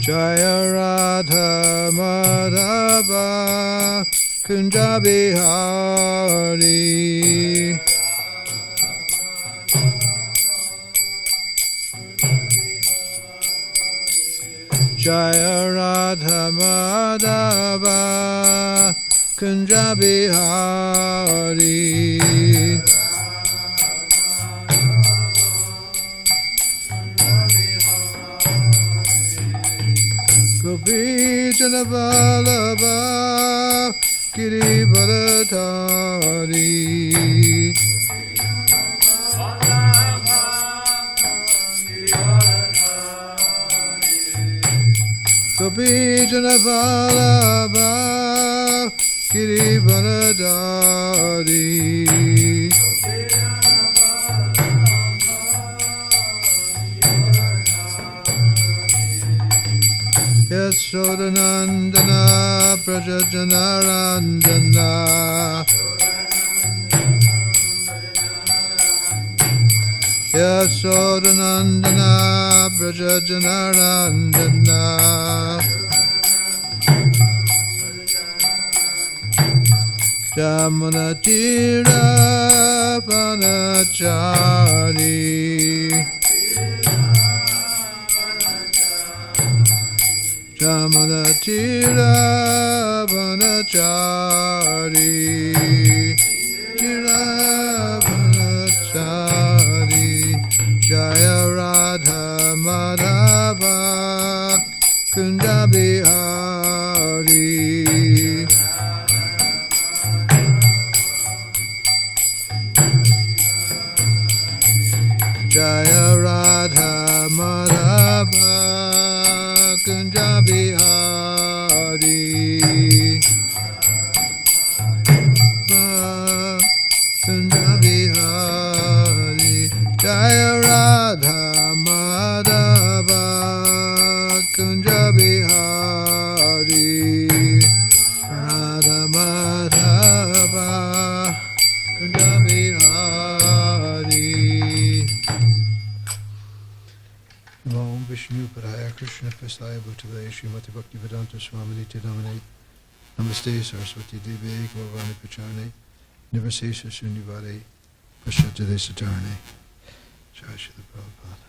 Jaya Radha Madhava Kunja Bihari. Jaya Radha Madhava Kunja Bihari. Gopi Jana Vallabha Giri Bharadari. Gopi Jana Vallabha Giri Bharadari. Yashodanandana Prajajanarandana. Yashodanandana Prajajanarandana. Jamunatira Vanachari. Jamunatira Vanachari. Tira Vanachari. Jaya Radha Madhava Kunja Bihari. Jaya Radha Madhava Kunja Bihari. Kunja Bihari. Jaya Radha Madhava Kunja Bihari. Radha Madhava Kunja Bihari. Om Vishnu Padaya Krishna Prasthaya Bhutale Srimati Bhakti Vedanta Swami Nityanamane Namaste Saraswati Devi Gauravani Pacharne Nivasesa Shunyavade Pashatade Satarne. Jai Srila Prabhupada.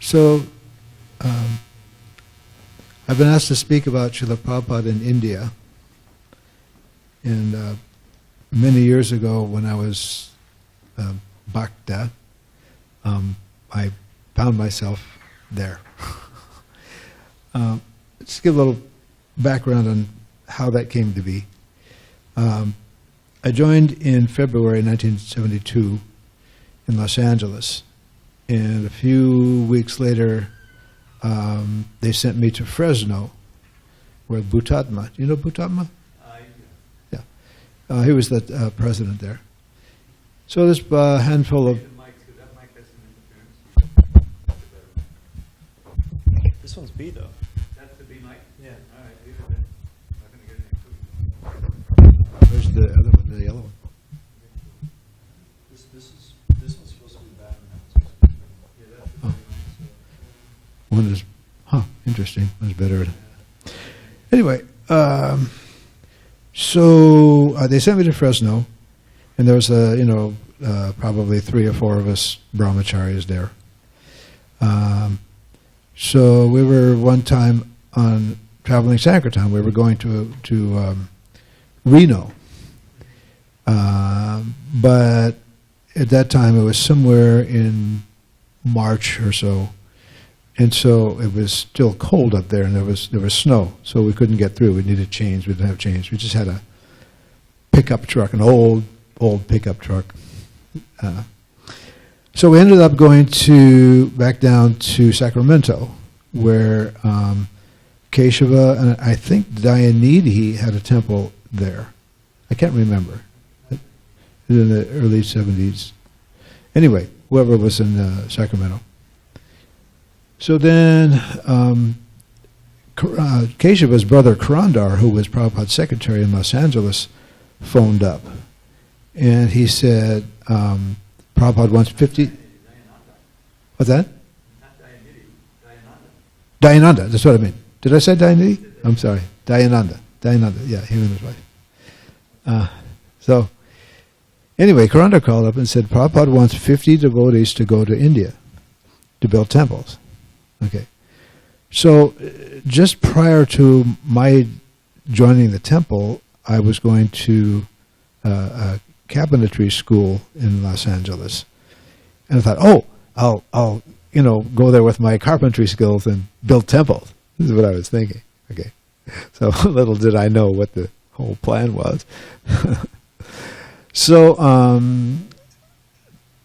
So, I've been asked to speak about Srila Prabhupada in India. And many years ago when I was Bhakta, I found myself there. Just give a little background on how that came to be. I joined in February 1972 in Los Angeles, and a few weeks later they sent me to Fresno, where Bhutatma, do you know Bhutatma? Yeah. He was the president there. So this handful of... This one's B though. That's the B mic? Yeah. All right, leave it then. Not going to get any food. Where's the other one, the yellow one? This one's supposed to be bad. Yeah, that's the B mic. One is, interesting. One's better. Anyway, so they sent me to Fresno, and there was probably 3 or 4 of us brahmacharis there. So we were one time on traveling Sankirtan. We were going to Reno, but at that time it was somewhere in March or so. And so it was still cold up there, and there was snow, so we couldn't get through. We needed change. We didn't have change. We just had a pickup truck, an old pickup truck. So we ended up going back down to Sacramento, where Keshava and I think Dayanidhi had a temple there. I can't remember. In the early 70s. Anyway, whoever was in Sacramento. So then Keshava's brother Karandar, who was Prabhupada's secretary in Los Angeles, phoned up. And he said, Prabhupada wants 50... What's that? Not Dayanidi, Dayananda. Dayananda, that's what I mean. Did I say Dayanidi? I'm sorry. Dayananda, yeah, him and his wife. So, anyway, Karanda called up and said, Prabhupada wants 50 devotees to go to India to build temples. Okay. So, just prior to my joining the temple, I was going to a cabinetry school in Los Angeles. And I thought, oh, I'll go there with my carpentry skills and build temples. This is what I was thinking. Okay. So little did I know what the whole plan was. So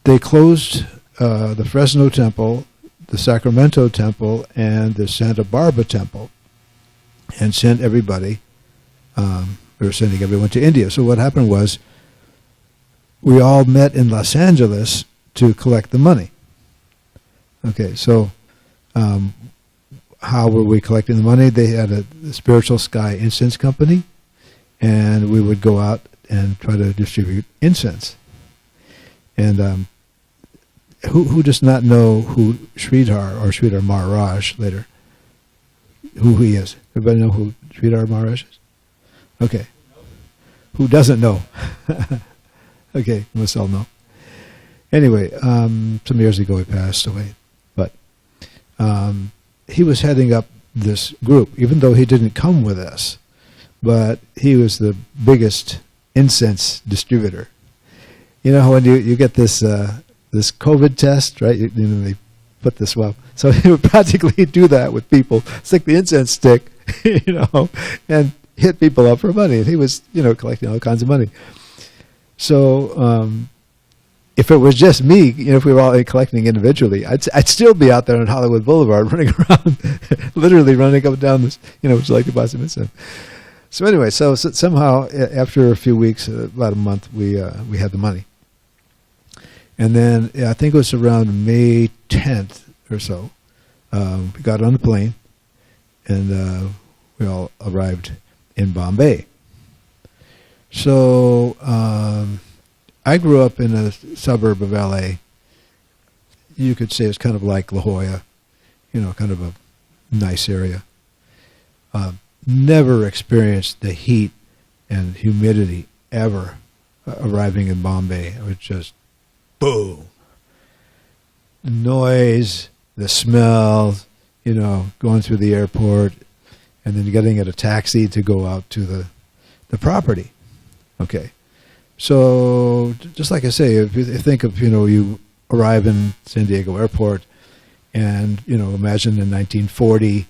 they closed the Fresno temple, the Sacramento temple, and the Santa Barbara temple, and sent everybody. They were sending everyone to India. So what happened was, we all met in Los Angeles to collect the money. Okay, so how were we collecting the money? They had a Spiritual Sky Incense Company, and we would go out and try to distribute incense. And who does not know who Sridhar, or Sridhar Maharaj later, who he is? Everybody know who Sridhar Maharaj is? Okay. Who doesn't know? Okay, must all know. Anyway, some years ago he passed away. But he was heading up this group, even though he didn't come with us. But he was the biggest incense distributor. You know, when you get this this COVID test, right? They put this, well, so he would practically do that with people, stick the incense stick, and hit people up for money. And he was, collecting all kinds of money. So if it was just me, if we were all collecting individually, I'd still be out there on Hollywood Boulevard running around, literally running up and down this, would you like to buy some incense? So anyway, so somehow after a few weeks, about a month, we had the money. And then I think it was around May 10th or so, we got on the plane, and we all arrived in Bombay. So I grew up in a suburb of LA. You could say it's kind of like La Jolla, kind of a nice area. Never experienced the heat and humidity ever arriving in Bombay. It was just boom. The noise, the smells, going through the airport, and then getting at a taxi to go out to the property. Okay. So, just like I say, if you think of, you arrive in SanDiego Airport, and, imagine in 1940,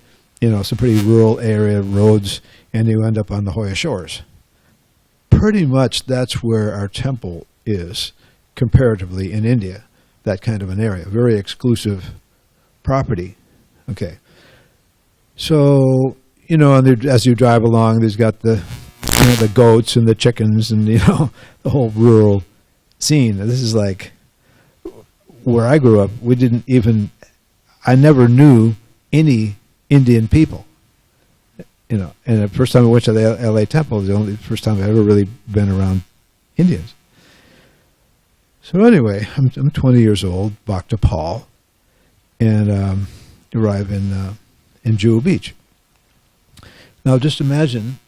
some pretty rural area roads, and you end up on the Hoya Shores. Pretty much that's where our temple is, comparatively, in India, that kind of an area, very exclusive property. Okay. So, and as you drive along, there's got the goats and the chickens and, the whole rural scene. This is like where I grew up. I never knew any Indian people, and the first time I went to the LA temple was the first time I've ever really been around Indians. So anyway, I'm 20 years old, Bhakta Paul, and arrive in Jewel Beach. Now just imagine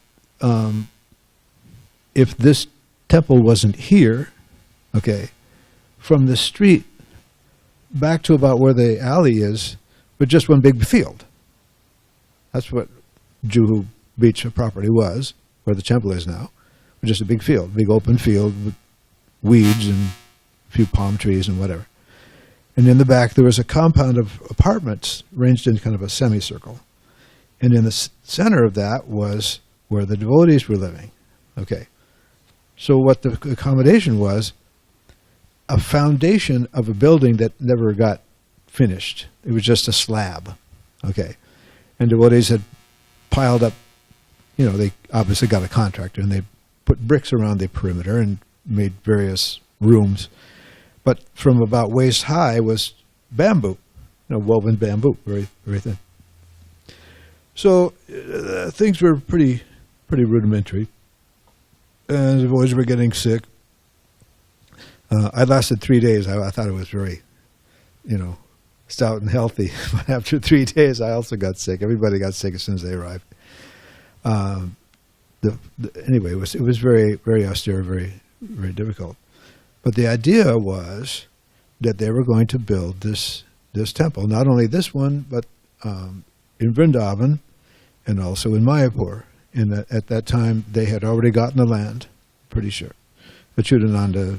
if this temple wasn't here, okay, from the street back to about where the alley is, with just one big field. That's what Juhu Beach property was, where the temple is now. Just a big field, big open field with weeds and a few palm trees and whatever. And in the back there was a compound of apartments arranged in kind of a semicircle. And in the center of that was where the devotees were living. Okay. So what the accommodation was, a foundation of a building that never got finished. It was just a slab. Okay. And devotees had piled up, they obviously got a contractor, and they put bricks around the perimeter and made various rooms. But from about waist high was bamboo, woven bamboo, very, very thin. So things were pretty rudimentary. And the boys were getting sick. I lasted 3 days. I thought it was very, stout and healthy. But after 3 days, I also got sick. Everybody got sick as soon as they arrived. Anyway, it was very, very austere, very, very difficult. But the idea was that they were going to build this temple, not only this one, but in Vrindavan and also in Mayapur. And at that time, they had already gotten the land, pretty sure. Achyutananda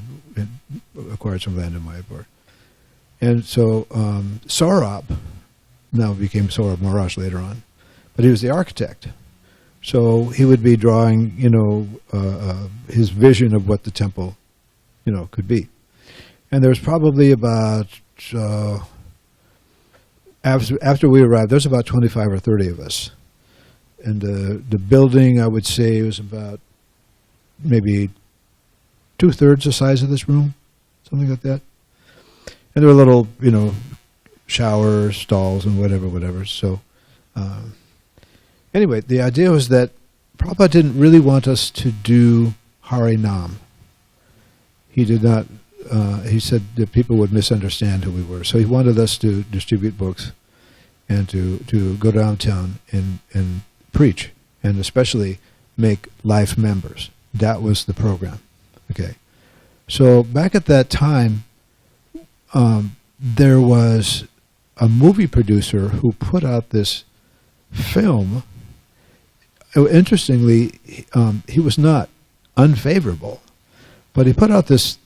acquired some land in Mayapur. And so Saurabh now became Saurabh Maharaj later on, but he was the architect. So he would be drawing, his vision of what the temple, could be. And there was probably about, after we arrived, there was about 25 or 30 of us. And the building, I would say, was about maybe 2/3 the size of this room, something like that. And there were little, showers, stalls, and whatever. So anyway, the idea was that Prabhupada didn't really want us to do Harinam. He did not, he said that people would misunderstand who we were. So he wanted us to distribute books and to go downtown and preach, and especially make life members. That was the program. Okay. So back at that time, there was a movie producer who put out this film. Interestingly, he was not unfavorable, but he put out this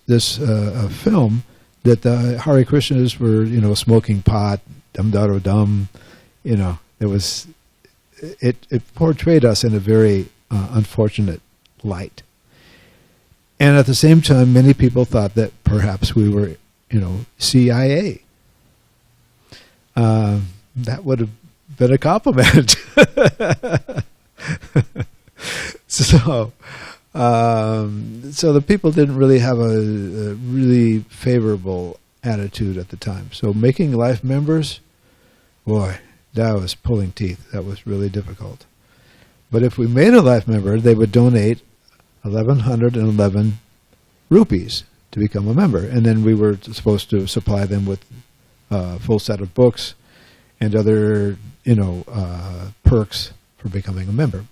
film that the Hare Krishnas were, smoking pot, dum. It portrayed us in a very unfortunate light. And at the same time, many people thought that perhaps we were, CIA. That would have been a compliment. So the people didn't really have a really favorable attitude at the time. So making life members, boy, that was pulling teeth. That was really difficult. But if we made a life member, they would donate 1,111 rupees to become a member. And then we were supposed to supply them with a full set of books and other, perks for becoming a member.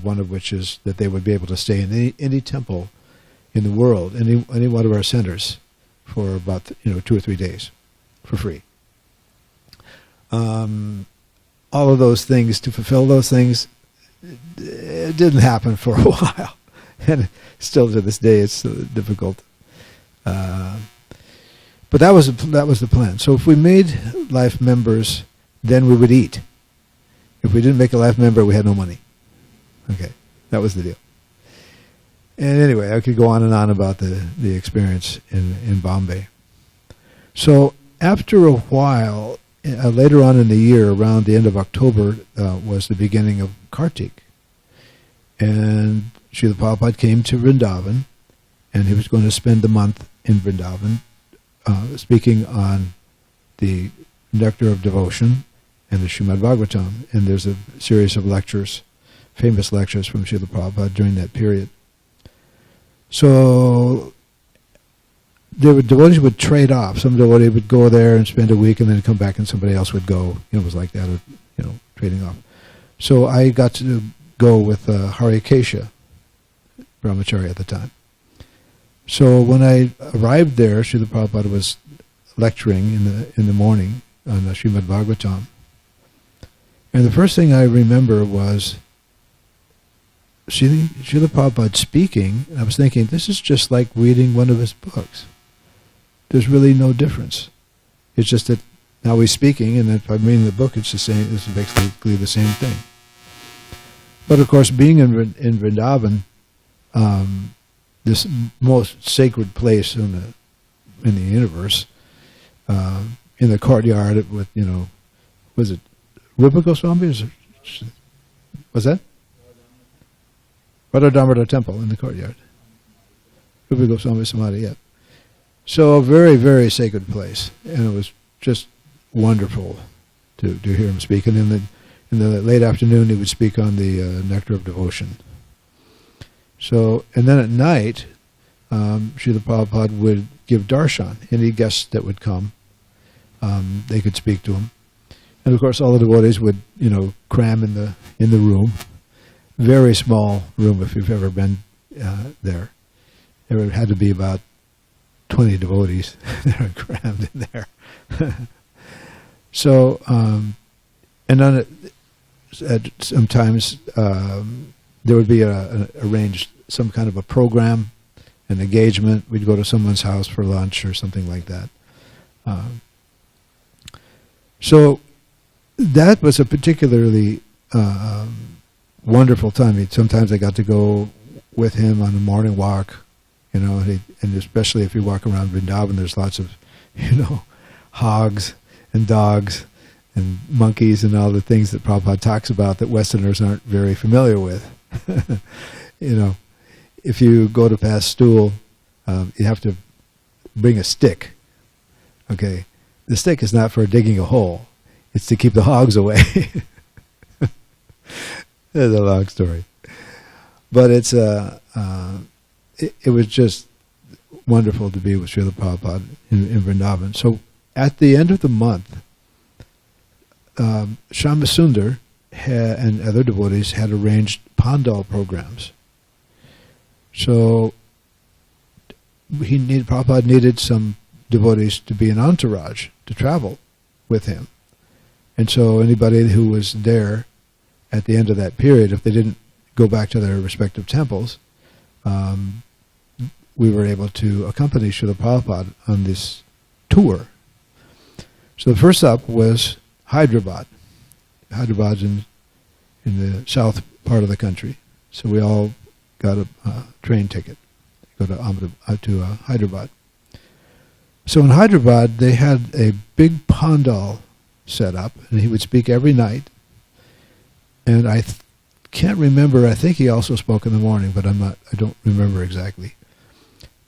One of which is that they would be able to stay in any temple in the world, any one of our centers, for about 2 or 3 days for free. All of those things, to fulfill those things, it didn't happen for a while. And still to this day, it's difficult. But that was the plan. So if we made life members, then we would eat. If we didn't make a life member, we had no money. Okay, that was the deal. And anyway, I could go on and on about the experience in Bombay. So after a while, later on in the year, around the end of October, was the beginning of Kartik. And Srila Prabhupada came to Vrindavan, and he was going to spend the month in Vrindavan speaking on the nectar of devotion and the Srimad Bhagavatam. And there's a series of lectures, famous lectures from Srila Prabhupada during that period. So devotees would trade off. Some devotee would go there and spend a week and then come back, and somebody else would go. It was like that, trading off. So I got to go with Hare Kesha Brahmachari at the time. So when I arrived there, Srila Prabhupada was lecturing in the morning on the Srimad Bhagavatam. And the first thing I remember was Srila Prabhupada speaking, and I was thinking, this is just like reading one of his books. There's really no difference. It's just that now he's speaking, and if I'm reading the book, it's the same. It's basically the same thing. But of course, being in Vrindavan, this most sacred place in the universe, in the courtyard with was it Rupa Goswami? Was that? Radha Damodar Temple in the courtyard. Rupa Goswami Samadhi, yeah. So a very, very sacred place, and it was just wonderful to hear him speak. And in the late afternoon, he would speak on the nectar of devotion. So, and then at night, Srila Prabhupada would give darshan. Any guests that would come, they could speak to him. And of course, all the devotees would, cram in the room. Very small room if you've ever been there. There had to be about 20 devotees that are crammed in there. So, and then sometimes there would be arranged some kind of a program, an engagement. We'd go to someone's house for lunch or something like that. So that was a particularly wonderful time. Sometimes I got to go with him on a morning walk, and especially if you walk around Vrindavan, there's lots of, hogs and dogs and monkeys and all the things that Prabhupada talks about that Westerners aren't very familiar with. If you go to pass stool, you have to bring a stick. Okay, the stick is not for digging a hole; it's to keep the hogs away. It's a long story, but it was just wonderful to be with Srila Prabhupada in Vrindavan. So at the end of the month, Shama Sundar and other devotees had arranged pandal programs. So Prabhupada needed some devotees to be an entourage to travel with him. And so anybody who was there at the end of that period, if they didn't go back to their respective temples, we were able to accompany Srila Prabhupada on this tour. So the first up was Hyderabad. Hyderabad's in the south part of the country. So we all got a train ticket to go to Hyderabad. So in Hyderabad, they had a big pandal set up, and he would speak every night. And I can't remember. I think he also spoke in the morning, but I don't remember exactly.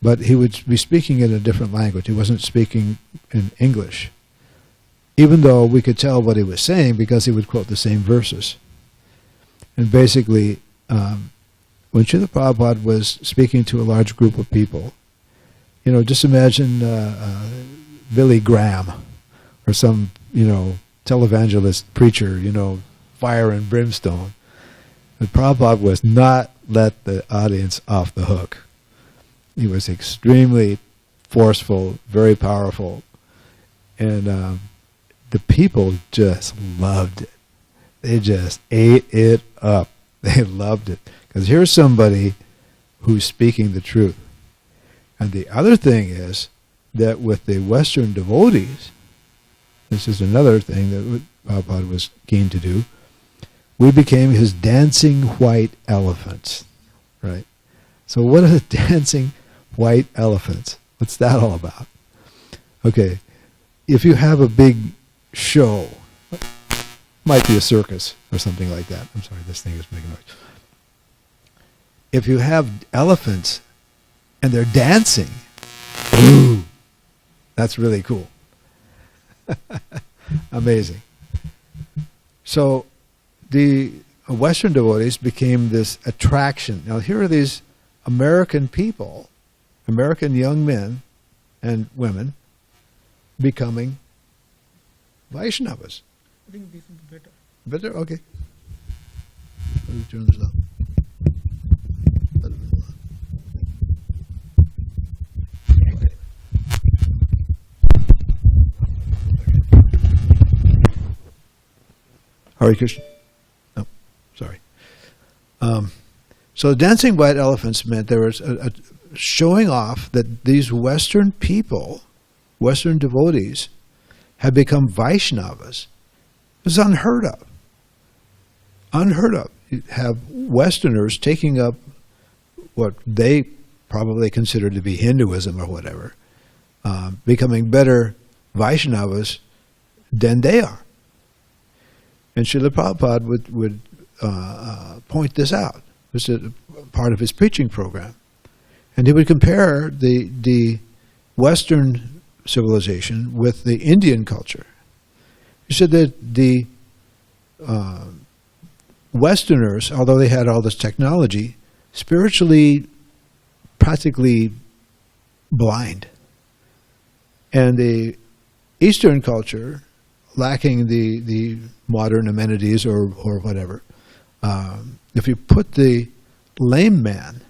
But he would be speaking in a different language. He wasn't speaking in English, even though we could tell what he was saying because he would quote the same verses. And basically, when Srila Prabhupada was speaking to a large group of people, just imagine Billy Graham or some, televangelist preacher, fire and brimstone. But Prabhupada was not let the audience off the hook. He was extremely forceful, very powerful, and the people just loved it. They just ate it up. They loved it. Because here's somebody who's speaking the truth. And the other thing is that with the Western devotees, this is another thing that Prabhupada was keen to do, we became his dancing white elephants, right? So what are the dancing white elephants? What's that all about? Okay, if you have a big show, might be a circus or something like that. I'm sorry, this thing is making noise. If you have elephants and they're dancing, ooh, that's really cool. Amazing. So the Western devotees became this attraction. Now here are these American people, American young men and women, becoming Vaishnavas. I think this is better. Better? Okay. Let me turn this up. Hare Krishna. No, sorry. So dancing white elephants meant there was a showing off that these Western people, Western devotees, had become Vaishnavas. It was unheard of. Unheard of. You have Westerners taking up what they probably consider to be Hinduism or whatever, becoming better Vaishnavas than they are. And Srila Prabhupada would point this out. This is a part of his preaching program. And he would compare the Western civilization with the Indian culture. He said that the Westerners, although they had all this technology, spiritually practically blind. And the Eastern culture, lacking the modern amenities or whatever, if you put the lame man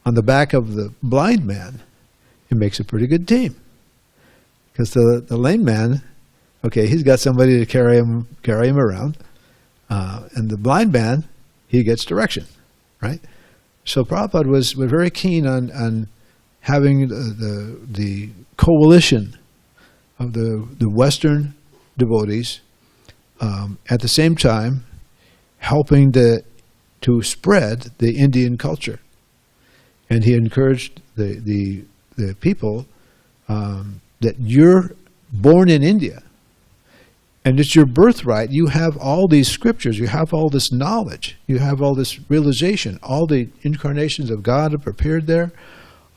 on the back of the blind man, it makes a pretty good team. Because the lame man, okay, he's got somebody to carry him around, and the blind man, he gets direction, right? So Prabhupada was very keen on having the coalition of the Western devotees, at the same time helping to spread the Indian culture. And he encouraged the people that you're born in India, and it's your birthright. You have all these scriptures, you have all this knowledge, you have all this realization, all the incarnations of God are prepared there,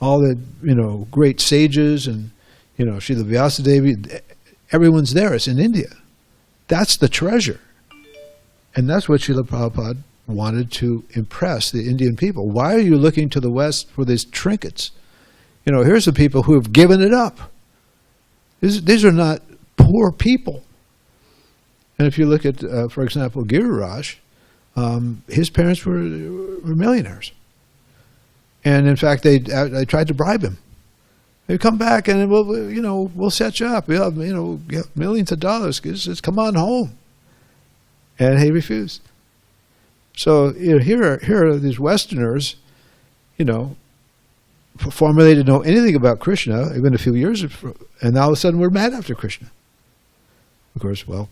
all the great sages and Srila Vyasadevi, everyone's there. It's in India. That's the treasure. And that's what Srila Prabhupada wanted to impress the Indian people. Why are you looking to the West for these trinkets? Here's the people who have given it up. These are not poor people. And if you look at, for example, Giriraj, his parents were millionaires. And in fact, they tried to bribe him. They come back and we'll set you up. We'll have, get millions of dollars. Just come on home. And he refused. So here are these Westerners, formerly didn't know anything about Krishna, even a few years, and all of a sudden we're mad after Krishna. Of course, well,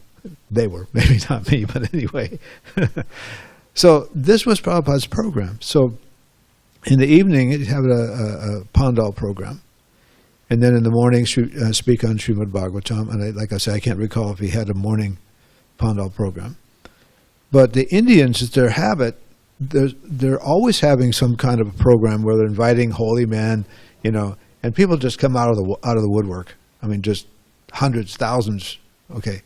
they were, maybe not me, but anyway. So this was Prabhupada's program. So in the evening, he'd have a Pandal program. And then in the morning, speak on Srimad Bhagavatam. And like I said, I can't recall if he had a morning Pandal program. But the Indians, it's their habit, they're always having some kind of a program where they're inviting holy men, and people just come out of the woodwork. I mean, just hundreds, thousands, okay.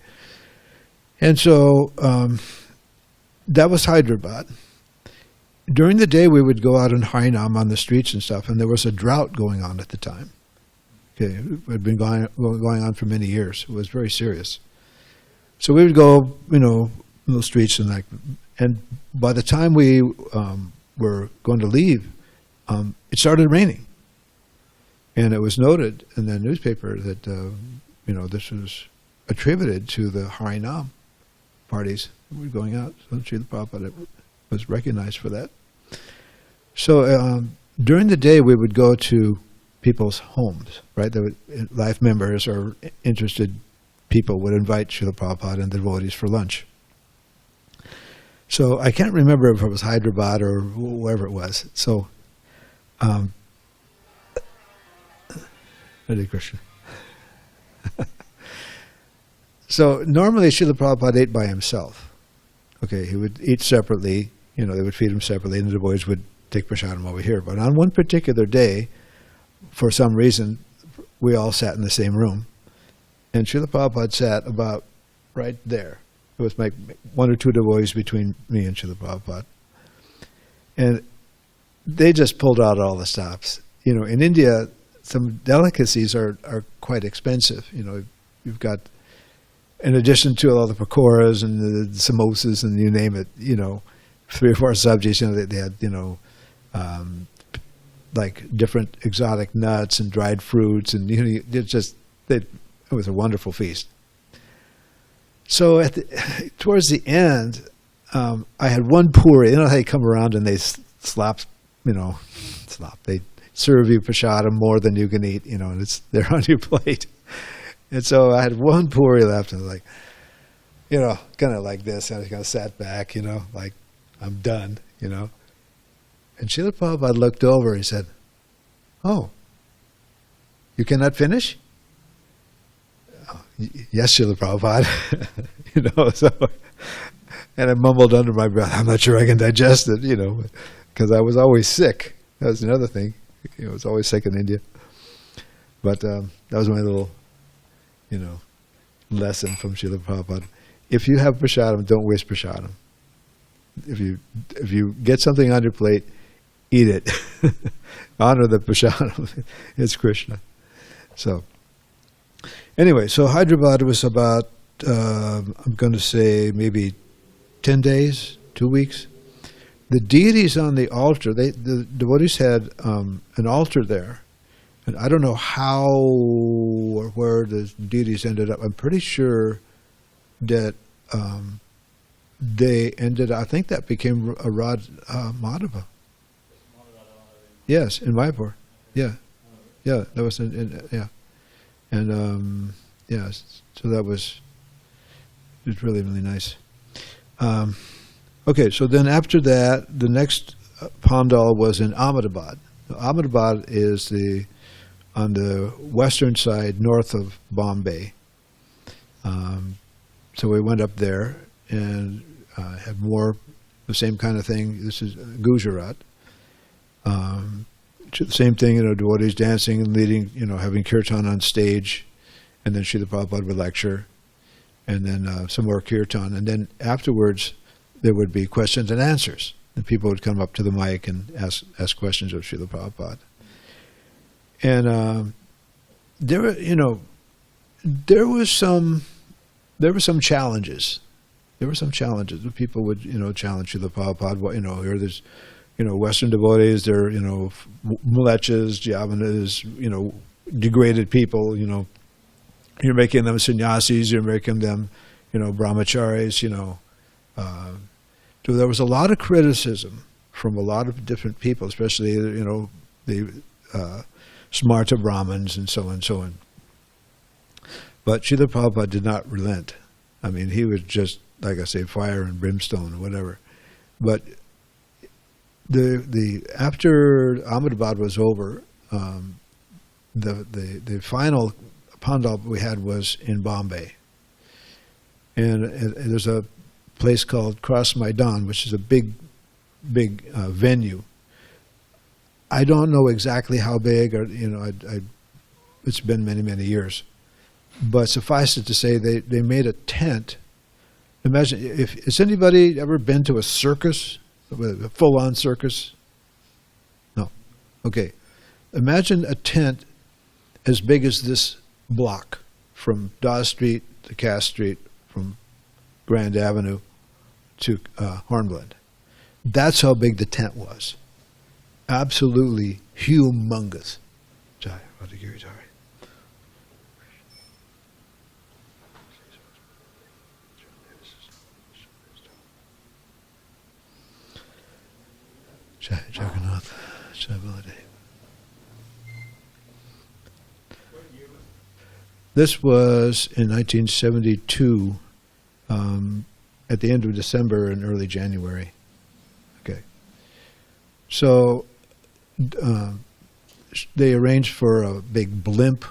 And so that was Hyderabad. During the day, we would go out in Harinam on the streets and stuff, and there was a drought going on at the time. Okay, it had been going on for many years. It was very serious. So we would go, in the streets and by the time we were going to leave, it started raining. And it was noted in the newspaper that, this was attributed to the Harinam parties that were going out. So Srila Prabhupada was recognized for that. So during the day, we would go to people's homes, right? Life members or interested people would invite Srila Prabhupada and the devotees for lunch. So I can't remember if it was Hyderabad or wherever it was. So, Hare Krishna. So normally Srila Prabhupada ate by himself. Okay, he would eat separately. They would feed him separately, and the boys would take prasadam over here. But on one particular day, for some reason, we all sat in the same room, and Srila Prabhupada sat about right there. It was like one or two devotees between me and Srila Prabhupada. And they just pulled out all the stops. In India, some delicacies are quite expensive. You've got, in addition to all the pakoras and the samosas and you name it, 3 or 4 subjects, they had, like different exotic nuts and dried fruits, and it was a wonderful feast. So towards the end, I had one puri. How they come around and they slop. They serve you prasadam more than you can eat, and they're on your plate. And so I had one puri left, and I was like, kind of like this. And I kind of sat back, like I'm done, And Srila Prabhupada looked over and he said, "Oh, you cannot finish?" Yes, Srila Prabhupada. So, and I mumbled under my breath, "I'm not sure I can digest it," because I was always sick. That was another thing. I was always sick in India. But that was my little, lesson from Srila Prabhupada. If you have prasadam, don't waste prasadam. If you get something on your plate, eat it. Honor the prasadam. It's Krishna. So, Anyway, so Hyderabad was about, I'm going to say maybe 10 days, 2 weeks. The deities on the altar, the devotees had an altar there. And I don't know how or where the deities ended up. I'm pretty sure that they ended, I think that became a Madhava. Yes, in Mayapur. Yeah. Yeah, that was yeah. And yeah, so that was really, really nice. Okay, so then after that, the next Pandal was in Ahmedabad. Ahmedabad is on the western side, north of Bombay. So we went up there and had more the same kind of thing. This is Gujarat. Same thing, devotees dancing and leading, having kirtan on stage, and then Srila Prabhupada would lecture, and then some more kirtan, and then afterwards there would be questions and answers, and people would come up to the mic and ask questions of Srila Prabhupada. And there were some challenges. There were some challenges. People would challenge Srila Prabhupada. Here there's Western devotees. They're mlechas, javanas, degraded people. You're making them sannyasis. You're making them brahmacharis. So there was a lot of criticism from a lot of different people, especially the Smarta Brahmins and so on and so on. But Srila Prabhupada did not relent. I mean, he was just, like I say, fire and brimstone or whatever. But after Ahmedabad was over, the final Pandal we had was in Bombay. And there's a place called Cross Maidan, which is a big venue. I don't know exactly how big, or it's been many, many years. But suffice it to say, they made a tent. Imagine, has anybody ever been to a circus, a full-on circus? No. Okay. Imagine a tent as big as this block, from Dawes Street to Cass Street, from Grand Avenue to Hornblood. That's how big the tent was. Absolutely humongous. Jai, Radhagiri, Jai. Jai Jagannath, Jai Baladev. This was in 1972, at the end of December and early January. Okay. So they arranged for a big blimp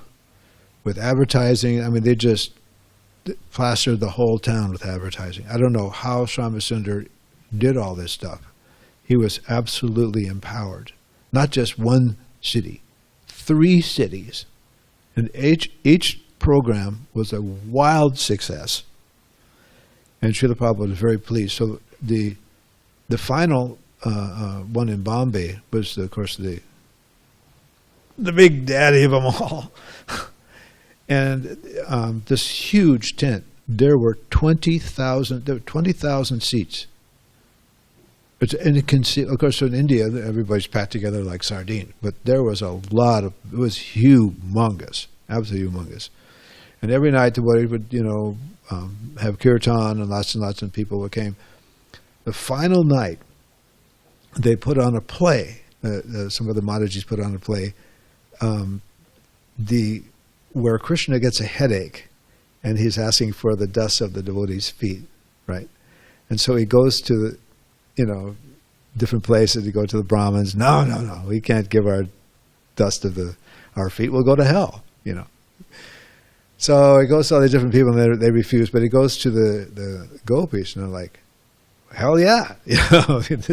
with advertising. I mean, they just plastered the whole town with advertising. I don't know how Shyamsundar did all this stuff. He was absolutely empowered. Not just one city, 3 cities. And each program was a wild success. And Srila Prabhupada was very pleased. So the final one in Bombay was, of course, the big daddy of them all. And this huge tent, there were 20,000 seats. And it can see, of course, in India, everybody's packed together like sardines. But there was a lot of, it was humongous, absolutely humongous. And every night the devotee would, have kirtan and lots of people came. The final night, they put on a play. Some of the Madhajis put on a play. Where Krishna gets a headache, and he's asking for the dust of the devotees' feet, right? And so he goes to different places. He goes to the Brahmins. No, we can't give our dust of our feet. We'll go to hell, So he goes to all the different people, and they refuse. But he goes to the gopis, and they're like, hell yeah,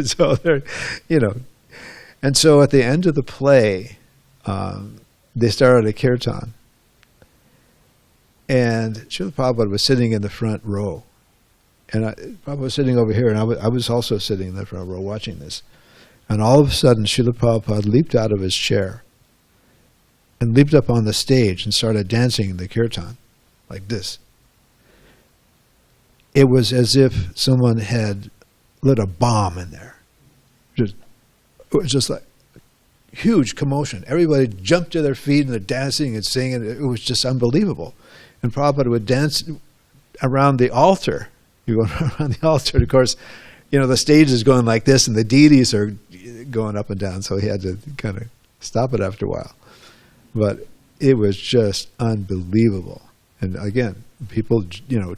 So they're, And so at the end of the play, they started a kirtan. And Srila Prabhupada was sitting in the front row. And Prabhupada was sitting over here, and I was also sitting in the front row watching this. And all of a sudden, Srila Prabhupada leaped out of his chair and leaped up on the stage and started dancing in the kirtan, like this. It was as if someone had lit a bomb in there. It was just like huge commotion. Everybody jumped to their feet and they're dancing and singing. It was just unbelievable. And Prabhupada would dance around the altar. You go around the altar, and of course, the stage is going like this, and the deities are going up and down, so he had to kind of stop it after a while. But it was just unbelievable. And again, people,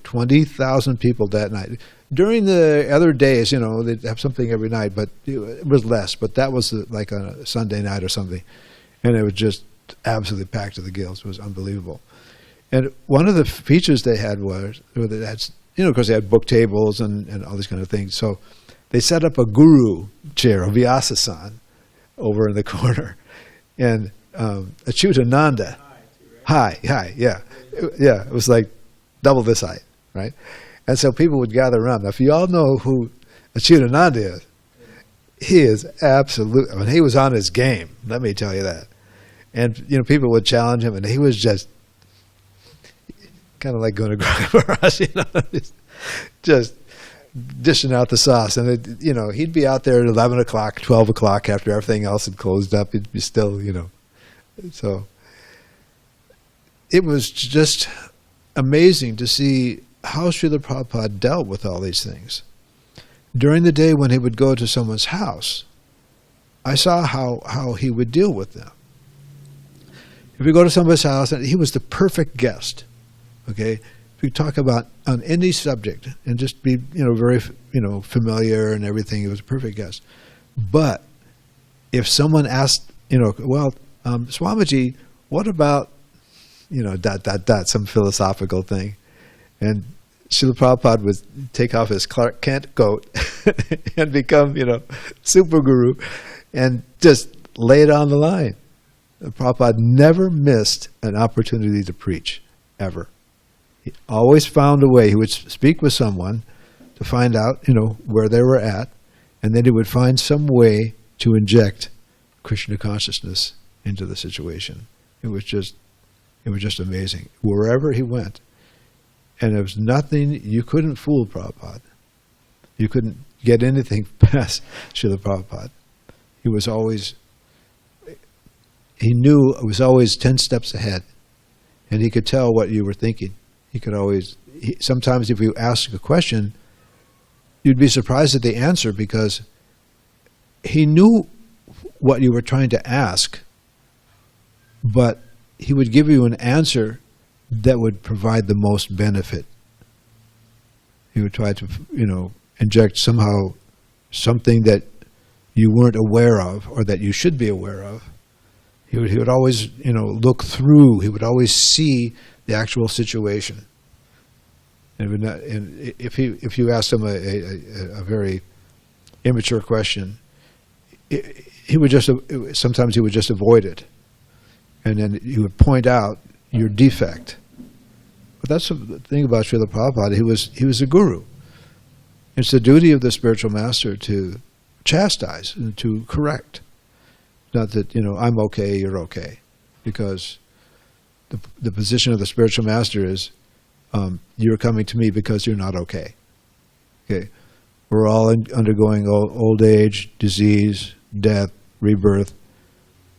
20,000 people that night. During the other days, they'd have something every night, but it was less. But that was like on a Sunday night or something. And it was just absolutely packed to the gills. It was unbelievable. And one of the features they had was, because they had book tables and all these kind of things. So they set up a guru chair, a Vyasa-san, over in the corner. And Achyutananda, high, yeah. It was like double this height, right? And so people would gather around. Now, if you all know who Achyutananda is, he is absolute. I mean, he was on his game, let me tell you that. And, people would challenge him, and he was just kind of like going to Maharaj, just dishing out the sauce. And, he'd be out there at 11 o'clock, 12 o'clock after everything else had closed up. He'd be still, So it was just amazing to see how Srila Prabhupada dealt with all these things. During the day when he would go to someone's house, I saw how he would deal with them. If you go to somebody's house, and he was the perfect guest, okay? If you talk about on any subject and just be, very, familiar and everything, he was a perfect guest. But if someone asked, Swamiji, what about, some philosophical thing, and Srila Prabhupada would take off his Clark Kent coat and become, super guru and just lay it on the line. Prabhupada never missed an opportunity to preach, ever. He always found a way. He would speak with someone to find out, where they were at, and then he would find some way to inject Krishna consciousness into the situation. It was just amazing. Wherever he went. And there was nothing, you couldn't fool Prabhupada. You couldn't get anything past Srila Prabhupada. He was always 10 steps ahead. And he could tell what you were thinking. He could always, sometimes if you ask a question, you'd be surprised at the answer because he knew what you were trying to ask, but he would give you an answer that would provide the most benefit. He would try to, inject somehow something that you weren't aware of or that you should be aware of. He would always, look through. He would always see the actual situation. And if you asked him a very immature question, sometimes he would just avoid it, and then he would point out your defect. But that's the thing about Srila Prabhupada. He was a guru. It's the duty of the spiritual master to chastise and to correct. Not that, I'm okay, you're okay. Because the position of the spiritual master is, you're coming to me because you're not okay. Okay, we're all undergoing old age, disease, death, rebirth.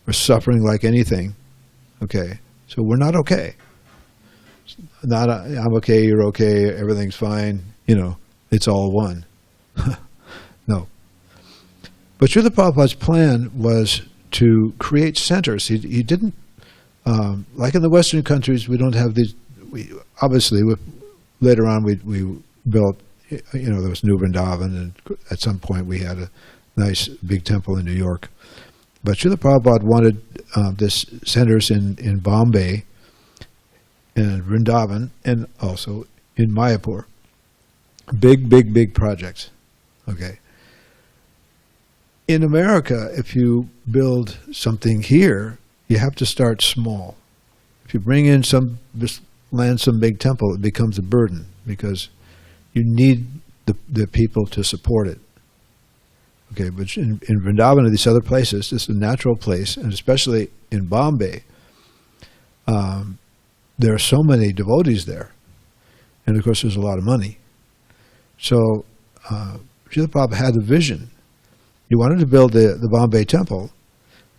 We're suffering like anything. Okay, so we're not okay. Not I'm okay, you're okay, everything's fine. It's all one. No. But Srila Prabhupada's plan was to create centers. He didn't, like in the Western countries, we don't have these. Obviously, later on we built, there was New Vrindavan, and at some point we had a nice big temple in New York. But Srila Prabhupada wanted this centers in Bombay and Vrindavan and also in Mayapur. Big projects. Okay. In America, if you build something here, you have to start small. If you bring in some big temple, it becomes a burden because you need the people to support it. Okay, but in Vrindavan and these other places, it's a natural place, and especially in Bombay, there are so many devotees there, and of course there's a lot of money. So Srila Prabhupada had a vision. He wanted to build the Bombay temple,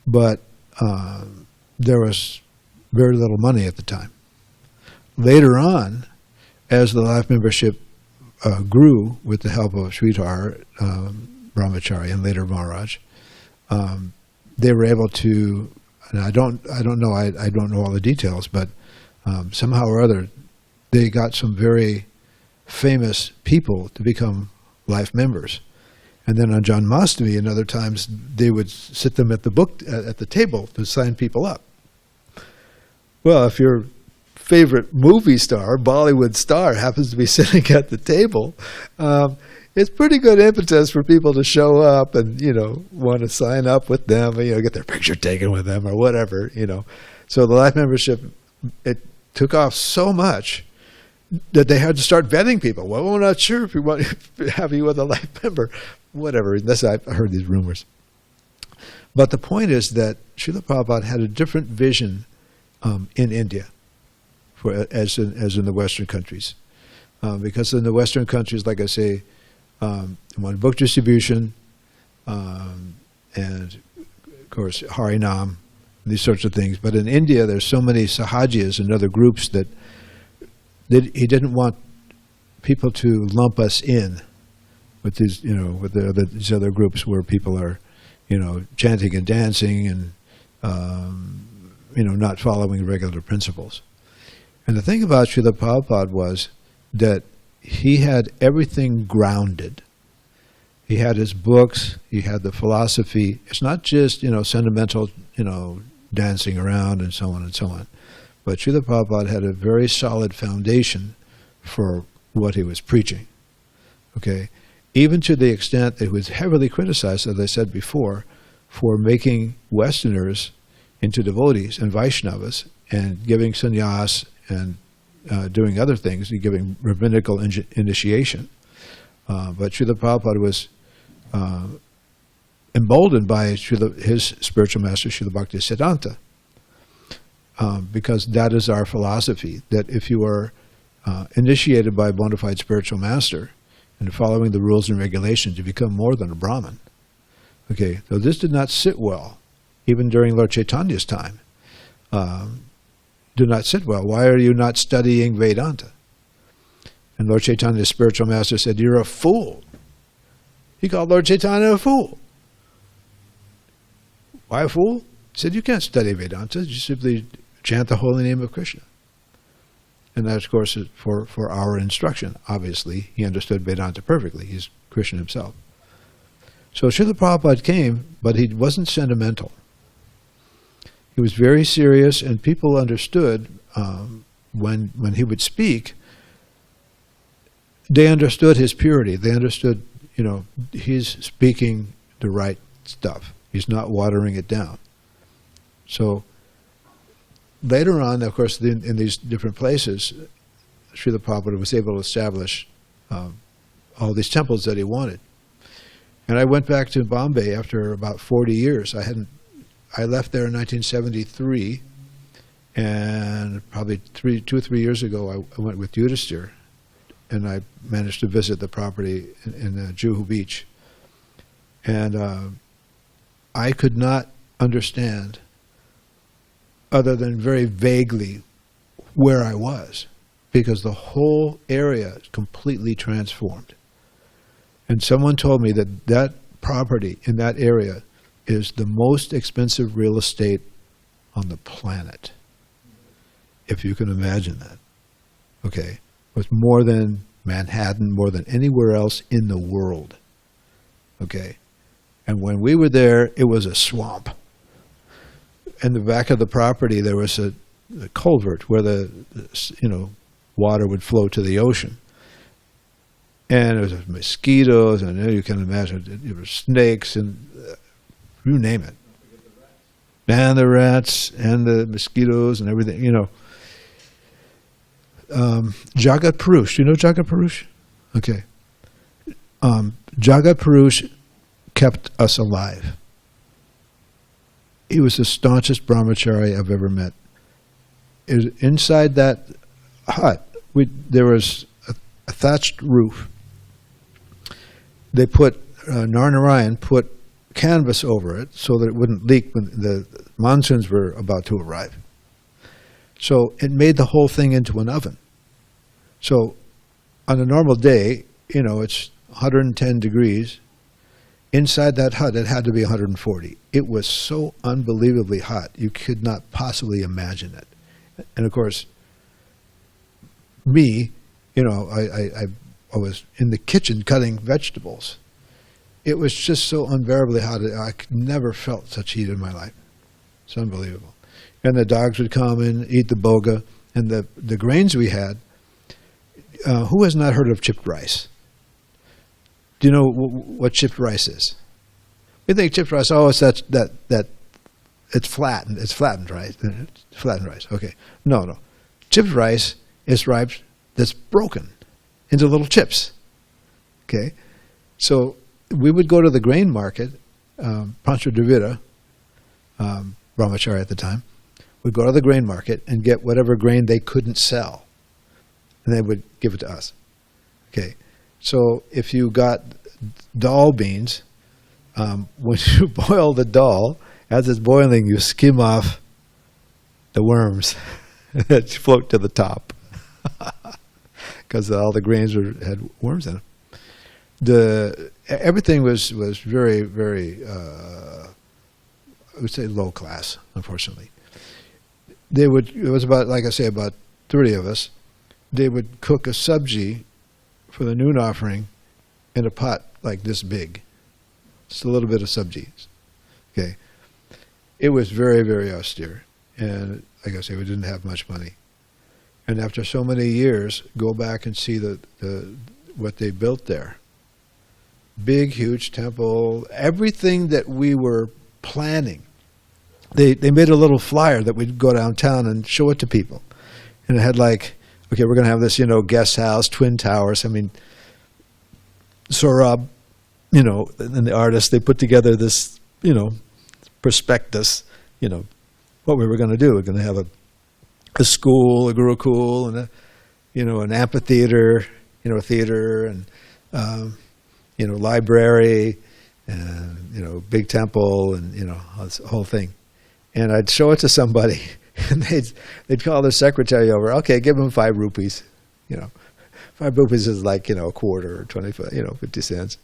but there was very little money at the time. Later on, as the life membership grew with the help of Sridhar Brahmachari and later Maharaj, they were able to. And I don't know all the details, but somehow or other, they got some very famous people to become life members. And then on Janmashtami and other times, they would sit them at the table to sign people up. Well, if your favorite movie star, Bollywood star, happens to be sitting at the table, it's pretty good impetus for people to show up and, want to sign up with them, get their picture taken with them or whatever, So the life membership, it took off so much that they had to start vetting people. Well, we're not sure if we want to have you with a life member, whatever. I've heard these rumors. But the point is that Srila Prabhupada had a different vision in India as in the Western countries. Because in the Western countries, like I say, one book distribution, and of course Harinam, these sorts of things. But in India, there's so many sahajiyas and other groups that he didn't want people to lump us in with these, these other groups where people are, chanting and dancing and, not following regular principles. And the thing about Srila Prabhupada was that he had everything grounded. He had his books, he had the philosophy. It's not just, sentimental, dancing around and so on and so on. But Srila Prabhupada had a very solid foundation for what he was preaching. Okay? Even to the extent that he was heavily criticized, as I said before, for making Westerners into devotees and Vaishnavas and giving sannyas and doing other things, giving rabbinical initiation. But Srila Prabhupada was emboldened by his spiritual master, Srila Bhakti Siddhanta, because that is our philosophy, that if you are initiated by a bona fide spiritual master and following the rules and regulations, you become more than a Brahmin. Okay, so this did not sit well, even during Lord Chaitanya's time. Did not sit well. Why are you not studying Vedanta? And Lord Chaitanya's spiritual master said, you're a fool. He called Lord Chaitanya a fool. Why a fool? He said, you can't study Vedanta. You simply chant the holy name of Krishna. And that, of course, is for our instruction. Obviously, he understood Vedanta perfectly. He's Krishna himself. So Srila Prabhupada came, but he wasn't sentimental. He was very serious, and people understood when he would speak, they understood his purity. They understood, he's speaking the right stuff. He's not watering it down. So later on, of course, in these different places, Srila Prabhupada was able to establish all these temples that he wanted. And I went back to Bombay after about 40 years. I left there in 1973, and probably 2 or 3 years ago, I went with Yudhisthira, and I managed to visit the property in Juhu Beach. And I could not understand, other than very vaguely, where I was, because the whole area is completely transformed. And someone told me that property in that area is the most expensive real estate on the planet, if you can imagine that. Okay, it was more than Manhattan, more than anywhere else in the world. Okay, and when we were there, it was a swamp. In the back of the property, there was a culvert where the water would flow to the ocean. And there was mosquitoes, and you can imagine there were snakes, and you name it. And the rats, and the mosquitoes, and everything, Jagat Purush, do you know Jagat Purush? Okay. Jagat Purush kept us alive. He was the staunchest brahmachari I've ever met. inside that hut, there was a thatched roof. They put, Narnarayan put canvas over it so that it wouldn't leak when the monsoons were about to arrive. So it made the whole thing into an oven. So on a normal day, it's 110 degrees. Inside that hut, it had to be 140. It was so unbelievably hot, you could not possibly imagine it. And of course, me, I was in the kitchen cutting vegetables. It was just so unbearably hot. I never felt such heat in my life. It's unbelievable. And the dogs would come and eat the boga. And the grains we had, who has not heard of chipped rice? Do you know what chipped rice is? We think chipped rice, it's it's flattened. It's flattened rice. Flattened rice. Okay. No. Chipped rice is rice that's broken into little chips. Okay. So we would go to the grain market, Pancho Devita, Brahmachari at the time, would go to the grain market and get whatever grain they couldn't sell. And they would give it to us. Okay. So if you got dal beans, when you boil the dal, as it's boiling, you skim off the worms that float to the top because all the grains had worms in them. Everything was very, very, I would say, low class, unfortunately. It was about, like I say, about 30 of us. They would cook a sabji for the noon offering in a pot like this big. Just a little bit of sabji. Okay. It was very, very austere. And like I say, we didn't have much money. And after so many years, go back and see what they built there. Big, huge temple, everything that we were planning. They made a little flyer that we'd go downtown and show it to people. And it had like, okay, we're going to have this, guest house, twin towers. I mean, Saurabh, and the artists, they put together this, prospectus, what we were going to do. We're going to have a school, a gurukul, and an amphitheater, a theater, and library, and big temple, and this whole thing. And I'd show it to somebody, and they'd call their secretary over. Okay, give them 5 rupees. 5 rupees is like a quarter or 25, 50 cents.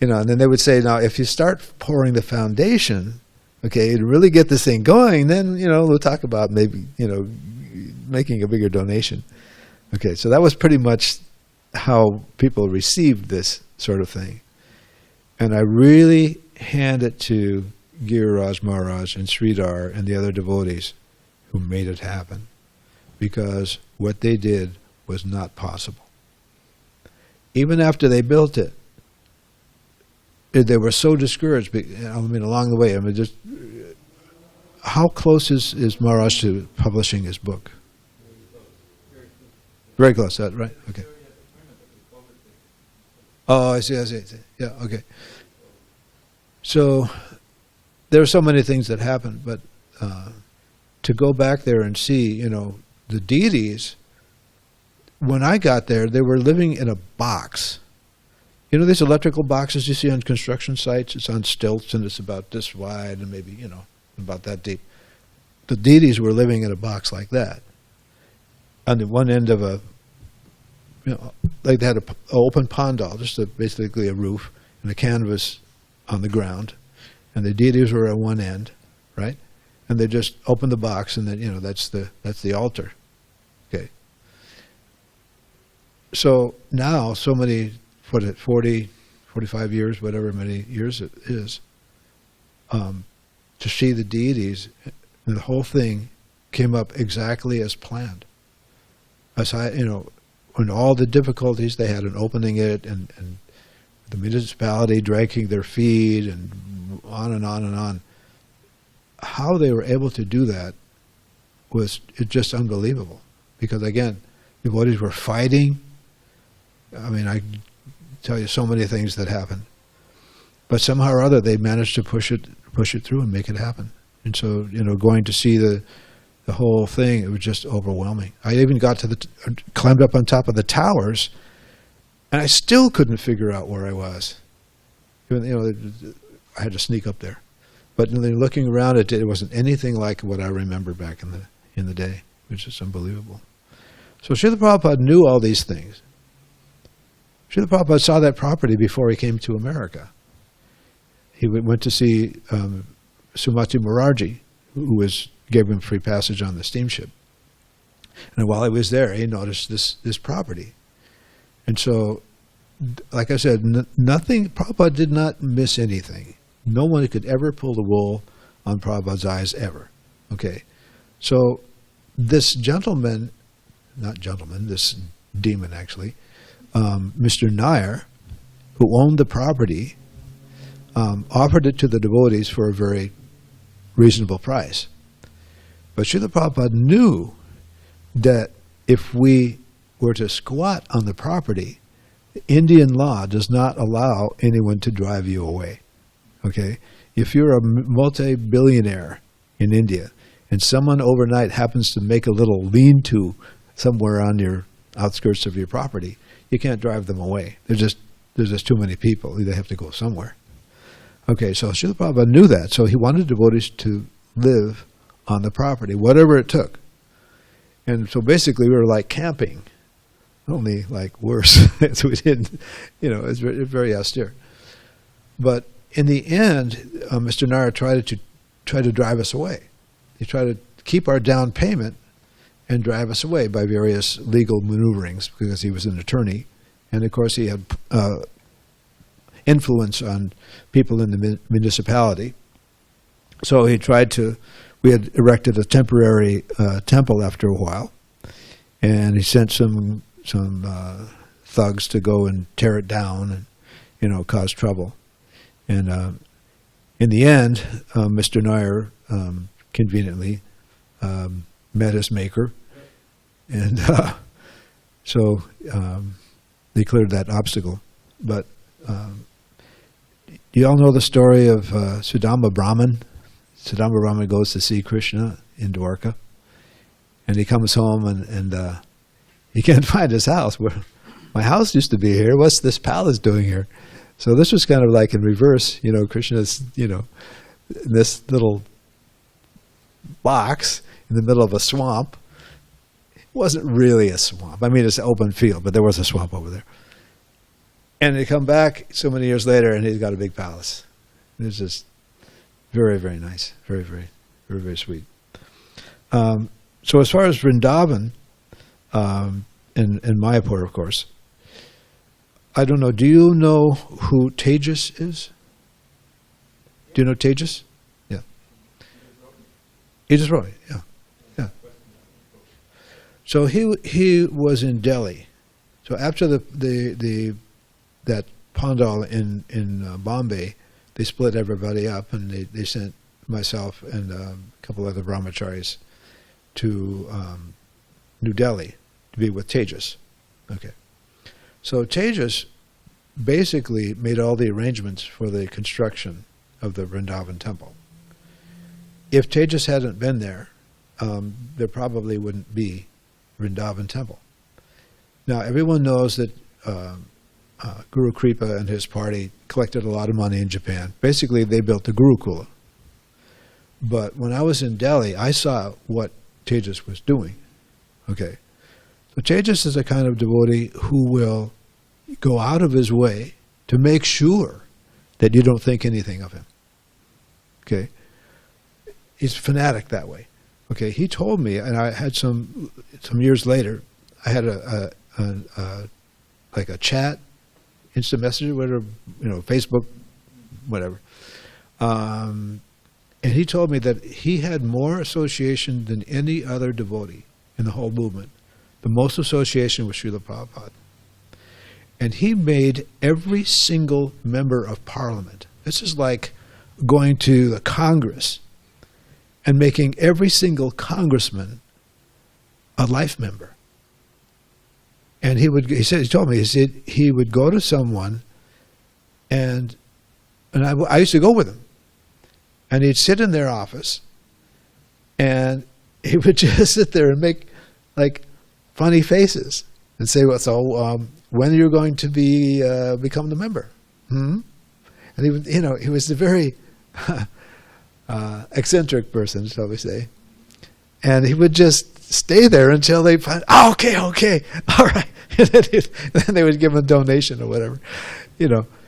And then they would say, now if you start pouring the foundation, okay, to really get this thing going, then we'll talk about maybe making a bigger donation. Okay, so that was pretty much how people received this sort of thing. And I really hand it to Giriraj Maharaj and Sridhar and the other devotees who made it happen, because what they did was not possible. Even after they built it, they were so discouraged. Along the way, just how close is Maharaj to publishing his book? Very close, right? Okay. Oh, I see. Yeah, okay. So there are so many things that happened, but to go back there and see, the deities, when I got there, they were living in a box. These electrical boxes you see on construction sites? It's on stilts and it's about this wide and maybe, about that deep. The deities were living in a box like that. On the one end of like they had an open pandal, just basically a roof, and a canvas on the ground. And the deities were at one end, right? And they just opened the box, and then that's the altar. Okay. So now, so many, 40, 45 years, whatever many years it is, to see the deities, and the whole thing came up exactly as planned. As when all the difficulties they had in opening it, and the municipality dragging their feet, and on and on and on. How they were able to do that was just unbelievable. Because again, the devotees were fighting. I tell you so many things that happened. But somehow or other they managed to push it through and make it happen. And so, going to see the the whole thing, it was just overwhelming. I even got to climbed up on top of the towers, and I still couldn't figure out where I was. I had to sneak up there. But looking around, it wasn't anything like what I remember back in the day. It was just unbelievable. So Srila Prabhupada knew all these things. Srila Prabhupada saw that property before he came to America. He went to see Sumati Morarji, who gave him free passage on the steamship. And while he was there, he noticed this property. And so, like I said, Prabhupada did not miss anything. No one could ever pull the wool on Prabhupada's eyes, ever. Okay? So, this gentleman, this demon actually, Mr. Nair, who owned the property, offered it to the devotees for a very reasonable price. But Srila Prabhupada knew that if we were to squat on the property, Indian law does not allow anyone to drive you away. Okay? If you're a multi-billionaire in India and someone overnight happens to make a little lean-to somewhere on your outskirts of your property, you can't drive them away. There's just too many people. They have to go somewhere. Okay, so Srila Prabhupada knew that, so he wanted devotees to live on the property, whatever it took. And so basically we were like camping, only like worse. So we didn't, it's very austere. But in the end, Mr. Nair tried to drive us away. He tried to keep our down payment and drive us away by various legal maneuverings, because he was an attorney. And of course he had influence on people in the municipality. So he we had erected a temporary temple after a while, and he sent some thugs to go and tear it down and, cause trouble. And in the end, Mr. Nair conveniently met his maker, and so they cleared that obstacle. But you all know the story of Sudama Brahman. Sudama Brahman goes to see Krishna in Dwarka, and he comes home and he can't find his house. Where my house used to be here. What's this palace doing here? So this was kind of like in reverse. Krishna's in this little box in the middle of a swamp. It wasn't really a swamp. I mean, it's an open field, but there was a swamp over there. And they come back so many years later, and he's got a big palace. It's just very, very nice. Very, very, very, very sweet. So as far as Vrindavan, and Mayapur, of course, I don't know. Do you know who Tejas is? Do you know Tejas? Yeah. Tejas Roy, yeah. Yeah. So he was in Delhi. So after that pandal in Bombay, they split everybody up, and they sent myself and a couple other brahmacharis to New Delhi to be with Tejas. Okay. So Tejas basically made all the arrangements for the construction of the Vrindavan temple. If Tejas hadn't been there, there probably wouldn't be Vrindavan temple. Now, everyone knows that Guru Kripa and his party collected a lot of money in Japan. Basically, they built the Gurukula. But when I was in Delhi, I saw what Tejas was doing. Okay. So Tejas is a kind of devotee who will go out of his way to make sure that you don't think anything of him. Okay? He's fanatic that way. Okay, he told me, and I had some years later, I had like a chat, instant messenger, whatever, Facebook, whatever. And he told me that he had more association than any other devotee in the whole movement. The most association with Srila Prabhupada. And he made every single member of Parliament. This is like going to the Congress and making every single congressman a life member. And he told me he would go to someone, and I used to go with him. And he'd sit in their office, and he would just sit there and make like funny faces and say, "Well, so when are you going to become the member?" Hmm? And he would, he was a very eccentric person, shall we say. And he would just stay there until they find, "Oh, okay, all right." And then they would give him a donation or whatever,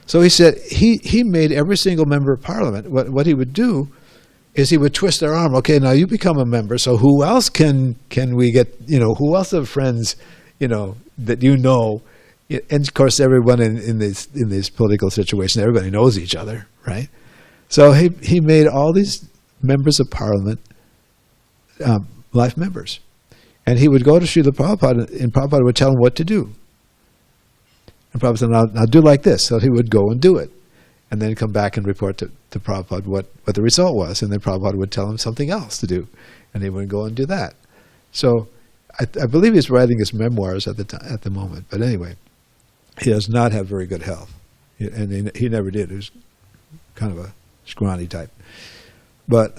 So he said he made every single member of parliament. What he would do is he would twist their arm. Okay, now you become a member. So who else can we get? Who else have friends? That And of course, everyone in these political situations, everybody knows each other, right? So he made all these members of parliament life members, and he would go to Srila Prabhupada, and Prabhupada would tell him what to do. And Prabhupada said, "Now do like this." So he would go and do it, and then come back and report to Prabhupada what the result was, and then Prabhupada would tell him something else to do, and he would go and do that. So I believe he's writing his memoirs at the moment, but anyway. He does not have very good health, and he never did. He was kind of a scrawny type. But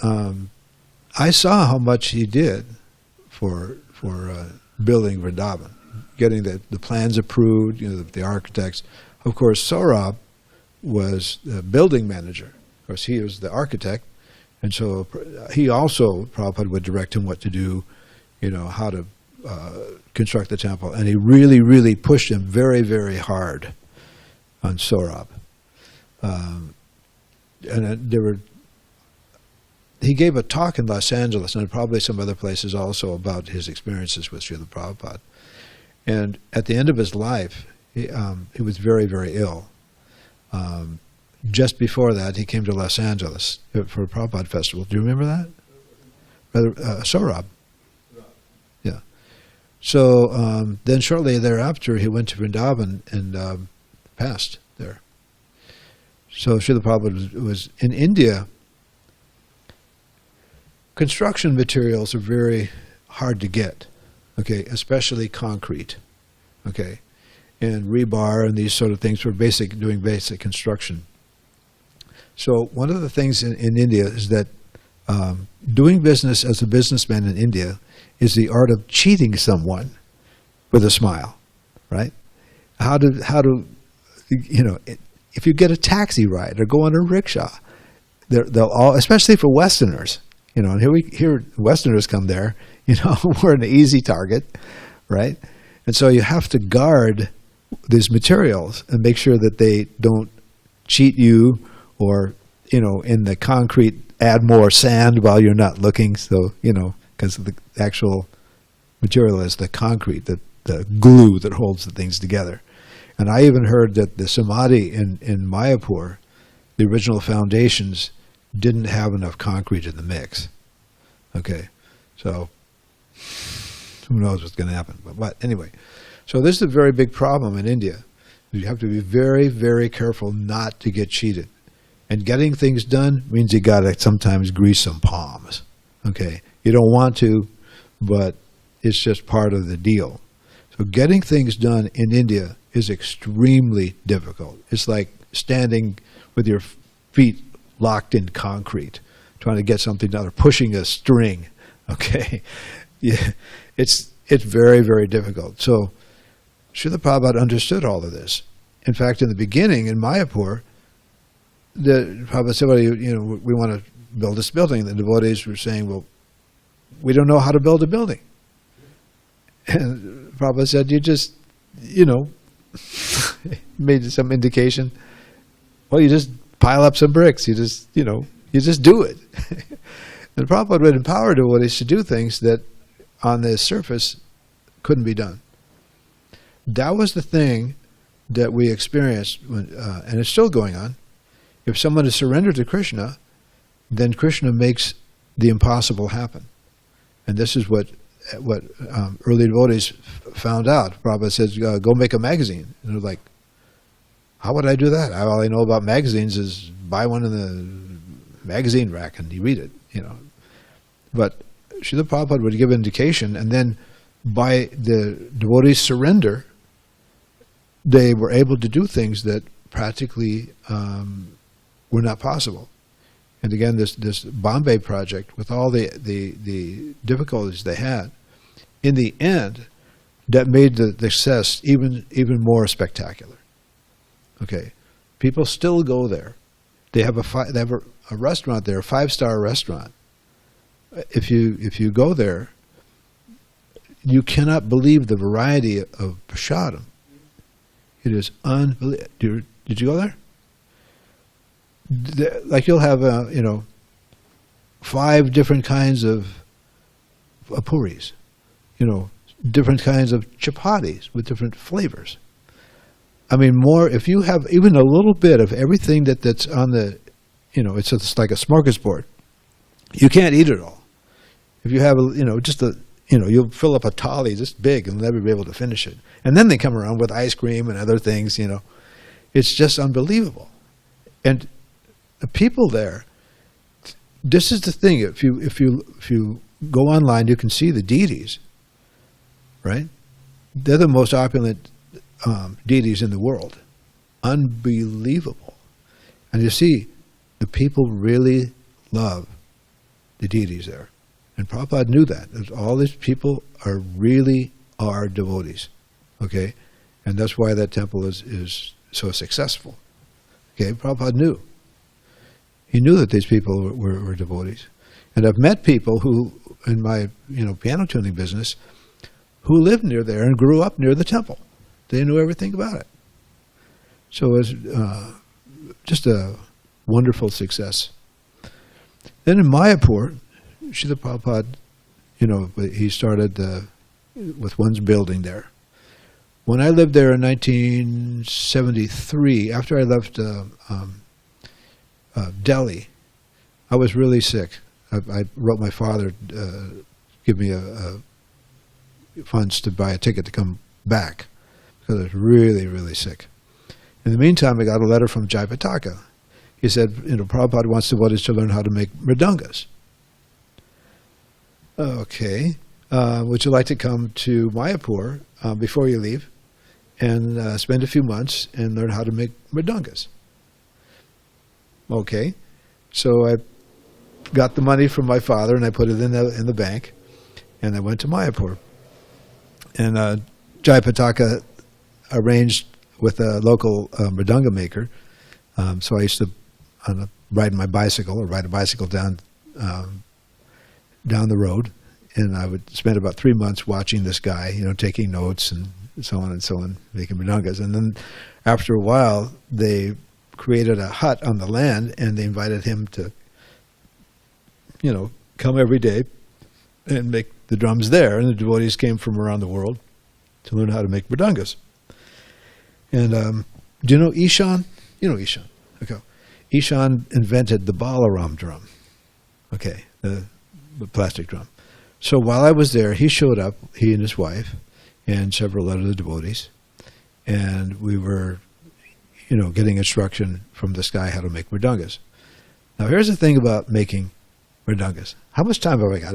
I saw how much he did for building Vrindavan, getting the plans approved, the architects. Of course, Saurabh was the building manager. Of course, he was the architect, and so he also, Prabhupada would direct him what to do, how to construct the temple, and he really, really pushed him very, very hard on Saurabh. He gave a talk in Los Angeles and probably some other places also about his experiences with Srila Prabhupada. And at the end of his life, he was very, very ill. Just before that, he came to Los Angeles for a Prabhupada festival. Do you remember that? Saurabh. Yeah. So then shortly thereafter, he went to Vrindavan and passed there. So Srila Prabhupada was in India. Construction materials are very hard to get, okay, especially concrete, okay, and rebar and these sort of things for doing basic construction. So one of the things in India is that doing business as a businessman in India is the art of cheating someone with a smile, right? How to if you get a taxi ride or go on a rickshaw, they'll all, especially for Westerners, and here Westerners come there, we're an easy target, right? And so you have to guard these materials and make sure that they don't cheat you or, in the concrete, add more sand while you're not looking. So, because the actual material is the concrete, the glue that holds the things together. And I even heard that the Samadhi in Mayapur, the original foundations, didn't have enough concrete in the mix. Okay, so who knows what's going to happen. But anyway, so this is a very big problem in India. You have to be very, very careful not to get cheated. And getting things done means you got to sometimes grease some palms. Okay, you don't want to, but it's just part of the deal. So getting things done in India is extremely difficult. It's like standing with your feet locked in concrete, trying to get something done, or pushing a string. Okay, yeah, it's very, very difficult. So Srila Prabhupada understood all of this. In fact, in the beginning in Mayapur, the Prabhupada said, "Well, we want to build this building." The devotees were saying, "Well, we don't know how to build a building." And Prabhupada said, "You just, made some indication. Well, you just pile up some bricks. You just, you just do it." And Prabhupada would empower devotees to do things that on the surface couldn't be done. That was the thing that we experienced, and it's still going on. If someone is surrendered to Krishna, then Krishna makes the impossible happen. And this is what early devotees found out. Prabhupada says, "Go make a magazine." And they're like, "How would I do that? All I know about magazines is buy one in the magazine rack and you read it." But Srila Prabhupada would give indication, and then by the devotees' surrender, they were able to do things that practically were not possible. And again, this Bombay project, with all the difficulties they had, in the end, that made the success even more spectacular. Okay, people still go there. They have a restaurant there, a 5-star restaurant. If you go there, you cannot believe the variety of prasadam. It is unbelievable. Did you go there? Like you'll have 5 different kinds of puris, different kinds of chapatis with different flavors. I mean, more, if you have even a little bit of everything that's on the, it's like a smorgasbord. You can't eat it all. If you have, you'll fill up a thali this big and never be able to finish it. And then they come around with ice cream and other things, It's just unbelievable. And the people there, this is the thing. If you go online, you can see the deities, right? They're the most opulent deities in the world. Unbelievable. And you see, the people really love the deities there. And Prabhupada knew that. All these people really are devotees. Okay? And that's why that temple is so successful. Okay? Prabhupada knew. He knew that these people were devotees. And I've met people who, in my piano tuning business, who lived near there and grew up near the temple. They knew everything about it. So it was just a wonderful success. Then in Mayapur, Srila Prabhupada, he started with one's building there. When I lived there in 1973, after I left Delhi, I was really sick. I wrote my father give me funds to buy a ticket to come back because I was really, really sick. In the meantime, I got a letter from Jayapataka. He said, Prabhupada wants the devotees to learn how to make mridangas. Okay. Would you like to come to Mayapur before you leave and spend a few months and learn how to make mridangas? Okay. So I got the money from my father and I put it in the bank, and I went to Mayapur. And Jayapataka arranged with a local mridanga maker. So I used to ride my bicycle or ride a bicycle down the road, and I would spend about 3 months watching this guy, taking notes and so on, making mridangas. And then after a while, they created a hut on the land, and they invited him to, come every day and make the drums there. And the devotees came from around the world to learn how to make mridangas. And do you know Ishan? You know Ishan. Okay. Ishan invented the Balaram drum. Okay, the plastic drum. So while I was there, he showed up, he and his wife, and several other devotees, and we were, getting instruction from this guy how to make mridangas. Now here's the thing about making mridangas. How much time have I got?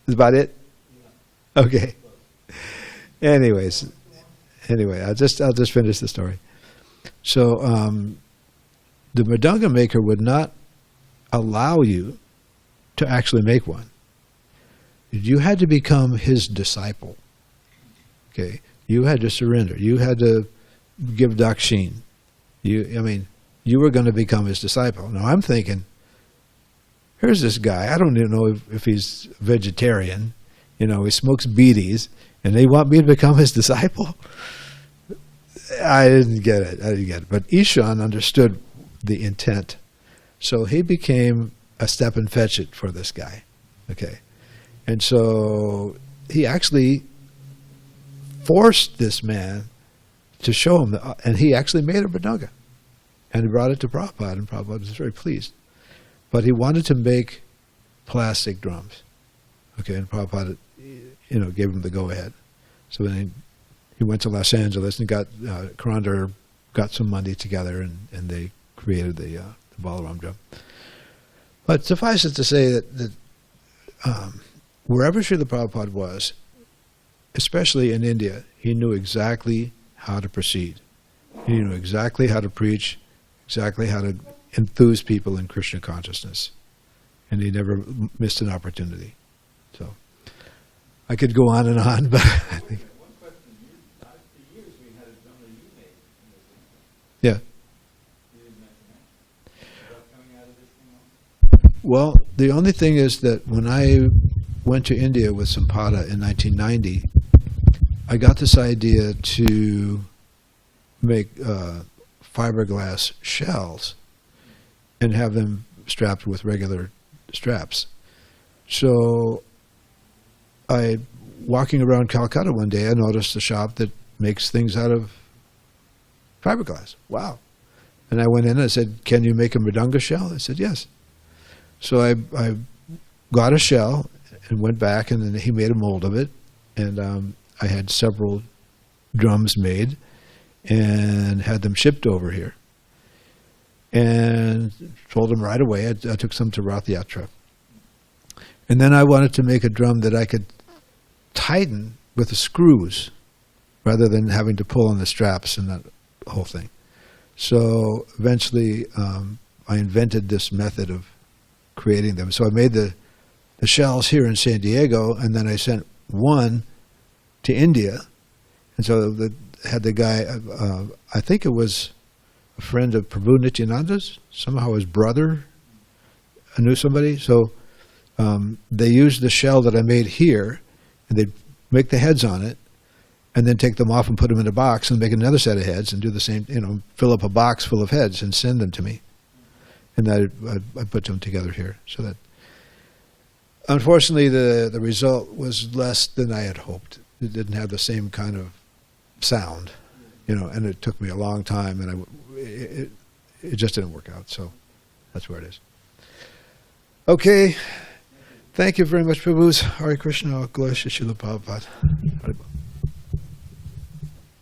Is about it? Okay. Anyway, I'll just finish the story. So the mridanga maker would not allow you to actually make one. You had to become his disciple. Okay, you had to surrender. You had to give dakshin. You were going to become his disciple. Now I'm thinking, here's this guy. I don't even know if he's vegetarian. He smokes bidis, and they want me to become his disciple. I didn't get it. But Ishan understood the intent. So he became a step and fetch it for this guy. Okay. And so he actually forced this man to show him, and he actually made a mridanga. And he brought it to Prabhupada, and Prabhupada was very pleased. But he wanted to make plastic drums. Okay, and Prabhupada, gave him the go-ahead. So then he went to Los Angeles and got, Karandar got some money together, and they created the Balaram drum. But suffice it to say that wherever Srila Prabhupada was, especially in India, he knew exactly how to proceed. He knew exactly how to preach, exactly how to, enthuse people in Krishna consciousness. And he never missed an opportunity. So I could go on and on, but I think, One question, for years we had a drummer you made in this thing. yeah. You didn't mention that. Is that coming out of this thing also? Well, the only thing is that when I went to India with Sampada in 1990, I got this idea to make fiberglass shells and have them strapped with regular straps. So walking around Calcutta one day, I noticed a shop that makes things out of fiberglass. Wow. And I went in and I said, can you make a mridanga shell? They said, yes. So I got a shell and went back, and then he made a mold of it. And I had several drums made and had them shipped over here. And told him right away. I took some to Rath Yatra. And then I wanted to make a drum that I could tighten with the screws rather than having to pull on the straps and that whole thing. So eventually I invented this method of creating them. So I made the shells here in SanDiego, and then I sent one to India. And so had the guy, I think it was a friend of Prabhu Nityananda's, somehow his brother, I knew somebody. So they used the shell that I made here, and they'd make the heads on it, and then take them off and put them in a box and make another set of heads and do the same, fill up a box full of heads and send them to me. And I put them together here. So that, unfortunately, the result was less than I had hoped. It didn't have the same kind of sound, and it took me a long time, and it just didn't work out. So that's where it is. Okay. Thank you very much, Prabhus. Hare Krishna. Glory to Srila Prabhupada.